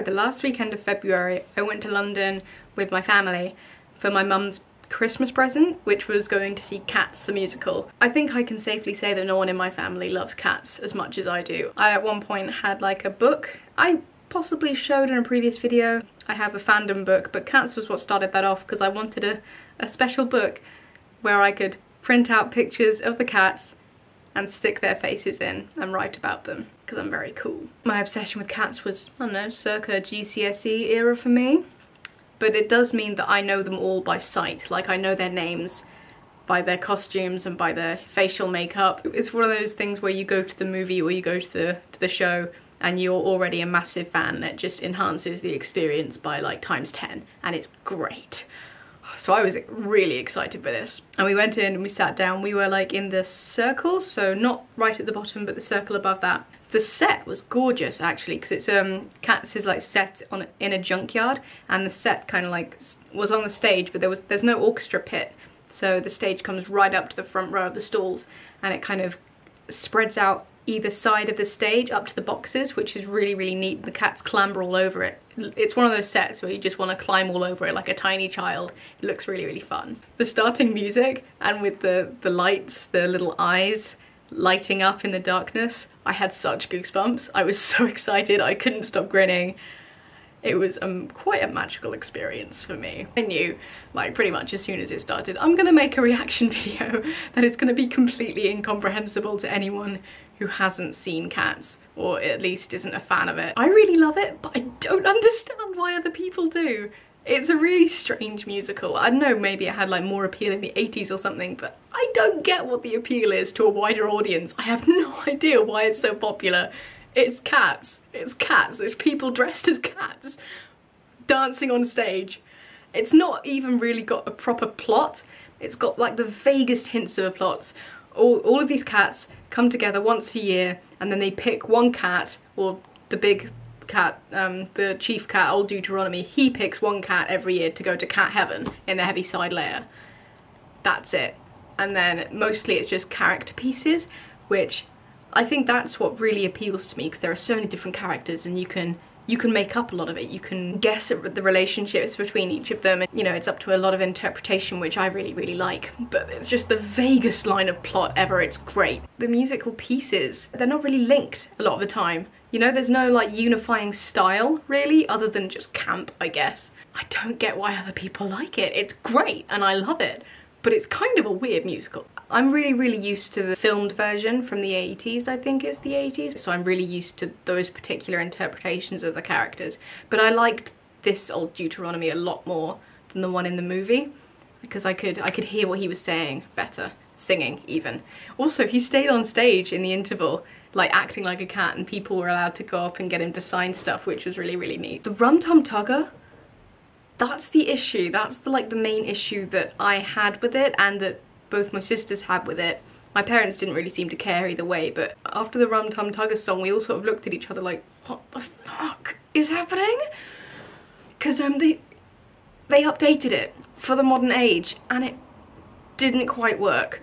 The last weekend of February I went to London with my family for my mum's Christmas present, which was going to see Cats the musical. I think I can safely say that no one in my family loves Cats as much as I do. I at one point had like a book I possibly showed in a previous video. I have the fandom book, but Cats was what started that off because I wanted a special book where I could print out pictures of the cats and stick their faces in and write about them, because I'm very cool. My obsession with cats was, I don't know, circa GCSE era for me. But it does mean that I know them all by sight. Like, I know their names by their costumes and by their facial makeup. It's one of those things where you go to the movie or you go to the show and you're already a massive fan and it just enhances the experience by like times 10, and it's great. So I was really excited for this. And we went in and we sat down. We were like in the circle, so not right at the bottom, but the circle above that. The set was gorgeous actually, because it's Cats is like set in a junkyard, and the set kind of like was on the stage, but there's no orchestra pit, so the stage comes right up to the front row of the stalls, and it kind of spreads out either side of the stage up to the boxes, which is really, really neat. The cats clamber all over it. It's one of those sets where you just want to climb all over it like a tiny child. It looks really, really fun. The starting music, and with the lights, the little eyes lighting up in the darkness, I had such goosebumps. I was so excited, I couldn't stop grinning. It was quite a magical experience for me. I knew, like, pretty much as soon as it started, I'm gonna make a reaction video that is gonna be completely incomprehensible to anyone who hasn't seen Cats, or at least isn't a fan of it. I really love it, but I don't understand why other people do. It's a really strange musical. I don't know, maybe it had like more appeal in the 80s or something, but I don't get what the appeal is to a wider audience. I have no idea why it's so popular. It's cats. It's cats. It's people dressed as cats dancing on stage. It's not even really got a proper plot. It's got like the vaguest hints of a plot. All of these cats come together once a year, and then they pick one cat, or the big cat, the chief cat, old Deuteronomy, he picks one cat every year to go to cat heaven in the Heaviside layer. That's it. And then mostly it's just character pieces, which I think that's what really appeals to me, because there are so many different characters and you can make up a lot of it. You can guess at the relationships between each of them, and you know, it's up to a lot of interpretation, which I really, really like. But it's just the vaguest line of plot ever. It's great. The musical pieces, they're not really linked a lot of the time. You know, there's no like unifying style really, other than just camp, I guess. I don't get why other people like it. It's great and I love it, but it's kind of a weird musical. I'm really, really used to the filmed version from the 80s, I think it's the 80s. So I'm really used to those particular interpretations of the characters. But I liked this old Deuteronomy a lot more than the one in the movie, because I could hear what he was saying better, singing even. Also, he stayed on stage in the interval, like acting like a cat, and people were allowed to go up and get him to sign stuff, which was really, really neat. The Rum Tum Tugger, that's the issue. That's the main issue that I had with it, and that both my sisters had with it. My parents didn't really seem to care either way, but after the Rum Tum Tugger song, we all sort of looked at each other like, what the fuck is happening? Because they updated it for the modern age, and it didn't quite work.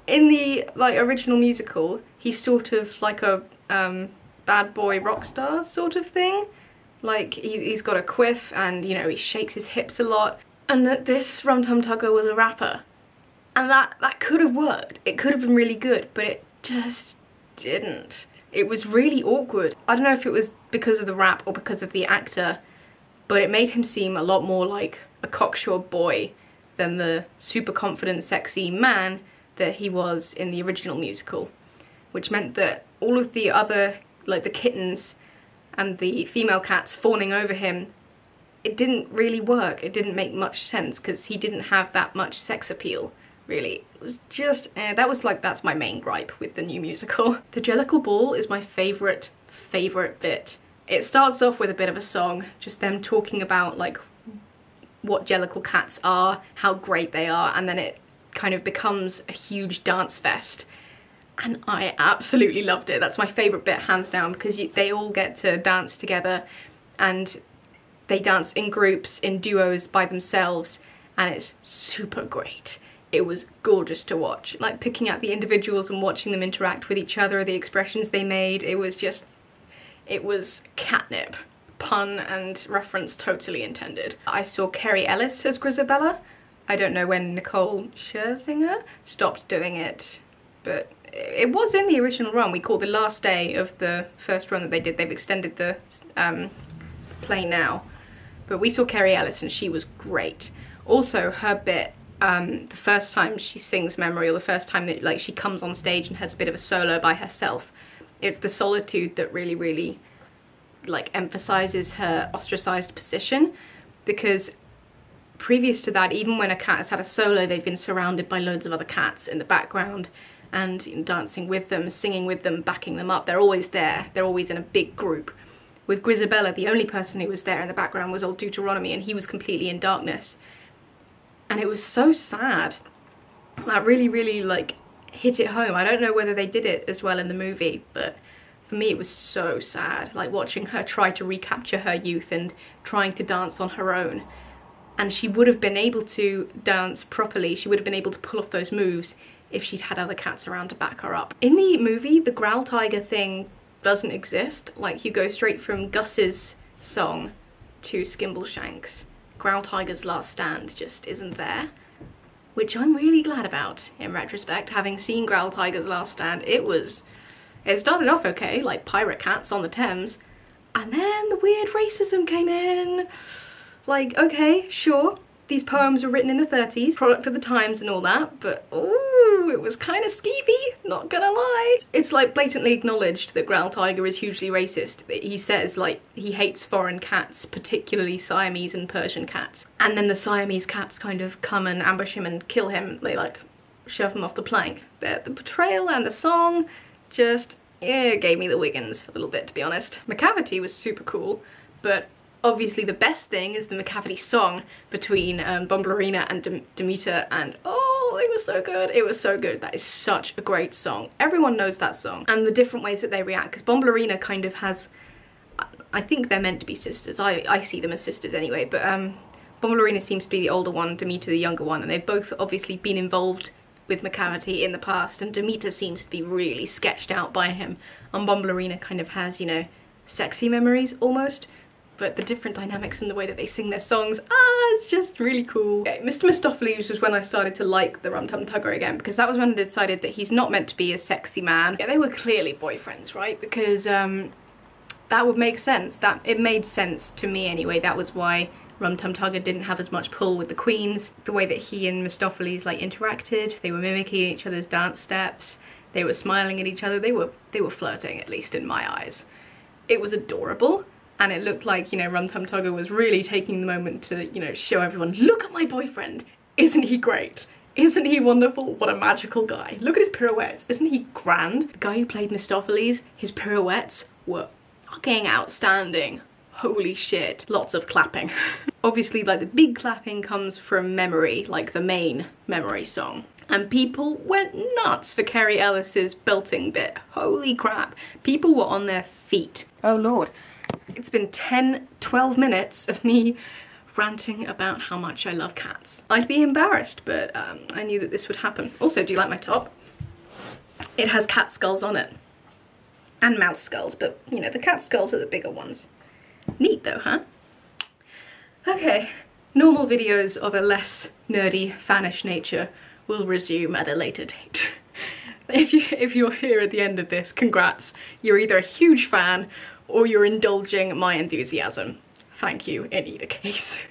In the original musical, he's sort of like a bad boy rock star sort of thing. Like, he's got a quiff, and you know, he shakes his hips a lot. And that this Rum Tum Tugger was a rapper. And that could have worked. It could have been really good, but it just didn't. It was really awkward. I don't know if it was because of the rap or because of the actor, but it made him seem a lot more like a cocksure boy than the super confident, sexy man that he was in the original musical. Which meant that all of the other, like the kittens and the female cats fawning over him, it didn't really work. It didn't make much sense, because he didn't have that much sex appeal. Really, it was just, that's my main gripe with the new musical. The Jellicle Ball is my favourite bit. It starts off with a bit of a song, just them talking about like what Jellicle cats are, how great they are, and then it kind of becomes a huge dance fest. And I absolutely loved it. That's my favourite bit, hands down, because they all get to dance together, and they dance in groups, in duos, by themselves, and it's super great. It was gorgeous to watch. Like, picking out the individuals and watching them interact with each other, the expressions they made, it was catnip. pun and reference totally intended. I saw Kerry Ellis as Grisabella. I don't know when Nicole Scherzinger stopped doing it, but it was in the original run. We caught the last day of the first run that they did. They've extended the play now. But we saw Kerry Ellis and she was great. Also, her bit, the first time she sings Memory, or the first time that like she comes on stage and has a bit of a solo by herself, it's the solitude that really, really like emphasizes her ostracized position, because previous to that, even when a cat has had a solo, they've been surrounded by loads of other cats in the background and dancing with them, singing with them, backing them up. They're always there. They're always in a big group. With Grisabella, the only person who was there in the background was old Deuteronomy, and he was completely in darkness. And it was so sad. That really, really like hit it home. I don't know whether they did it as well in the movie, but for me it was so sad, like watching her try to recapture her youth and trying to dance on her own. And she would have been able to dance properly, she would have been able to pull off those moves if she'd had other cats around to back her up. In the movie, the growl tiger thing doesn't exist. Like, you go straight from Gus's song to Skimbleshank's. Growl Tiger's Last Stand just isn't there, which I'm really glad about in retrospect, having seen Growl Tiger's Last Stand. It started off okay, like pirate cats on the Thames, and then the weird racism came in. Like, okay, sure, these poems were written in the 30s, product of the times and all that, but ooh, it was kind of skeevy, not gonna lie. It's like blatantly acknowledged that Growl Tiger is hugely racist. He says, like, he hates foreign cats, particularly Siamese and Persian cats. And then the Siamese cats kind of come and ambush him and kill him. They, like, shove him off the plank. The portrayal and the song just, gave me the Wiggins a little bit, to be honest. McCavity was super cool, but obviously the best thing is the McCavity song between Bomblerina and Demeter, and oh, it was so good. It was so good. That is such a great song. Everyone knows that song. And the different ways that they react, because Bomblerina kind of has, I think they're meant to be sisters. I see them as sisters anyway, but Bomblerina seems to be the older one, Demeter the younger one, and they've both obviously been involved with McCavity in the past, and Demeter seems to be really sketched out by him, and Bomblerina kind of has, you know, sexy memories almost. But the different dynamics in the way that they sing their songs, it's just really cool. Okay, Mr. Mistopheles was when I started to like the Rum Tum Tugger again, because that was when I decided that he's not meant to be a sexy man. Yeah, they were clearly boyfriends, right? Because that would make sense. It made sense to me anyway. That was why Rum Tum Tugger didn't have as much pull with the queens. The way that he and Mistopheles like interacted, they were mimicking each other's dance steps, they were smiling at each other, they were flirting, at least in my eyes. It was adorable. And it looked like, you know, Rum Tum Tugger was really taking the moment to, you know, show everyone, look at my boyfriend! Isn't he great? Isn't he wonderful? What a magical guy. Look at his pirouettes. Isn't he grand? The guy who played Mistopheles, his pirouettes were fucking outstanding. Holy shit. Lots of clapping. Obviously, like, the big clapping comes from Memory, like the main Memory song. And people went nuts for Kerry Ellis's belting bit. Holy crap. People were on their feet. Oh lord. It's been 10-12 minutes of me ranting about how much I love cats. I'd be embarrassed, but I knew that this would happen. Also, do you like my top? It has cat skulls on it. And mouse skulls, but, you know, the cat skulls are the bigger ones. Neat though, huh? Okay, normal videos of a less nerdy, fanish nature will resume at a later date. If you're here at the end of this, congrats. You're either a huge fan or you're indulging my enthusiasm. Thank you in either case.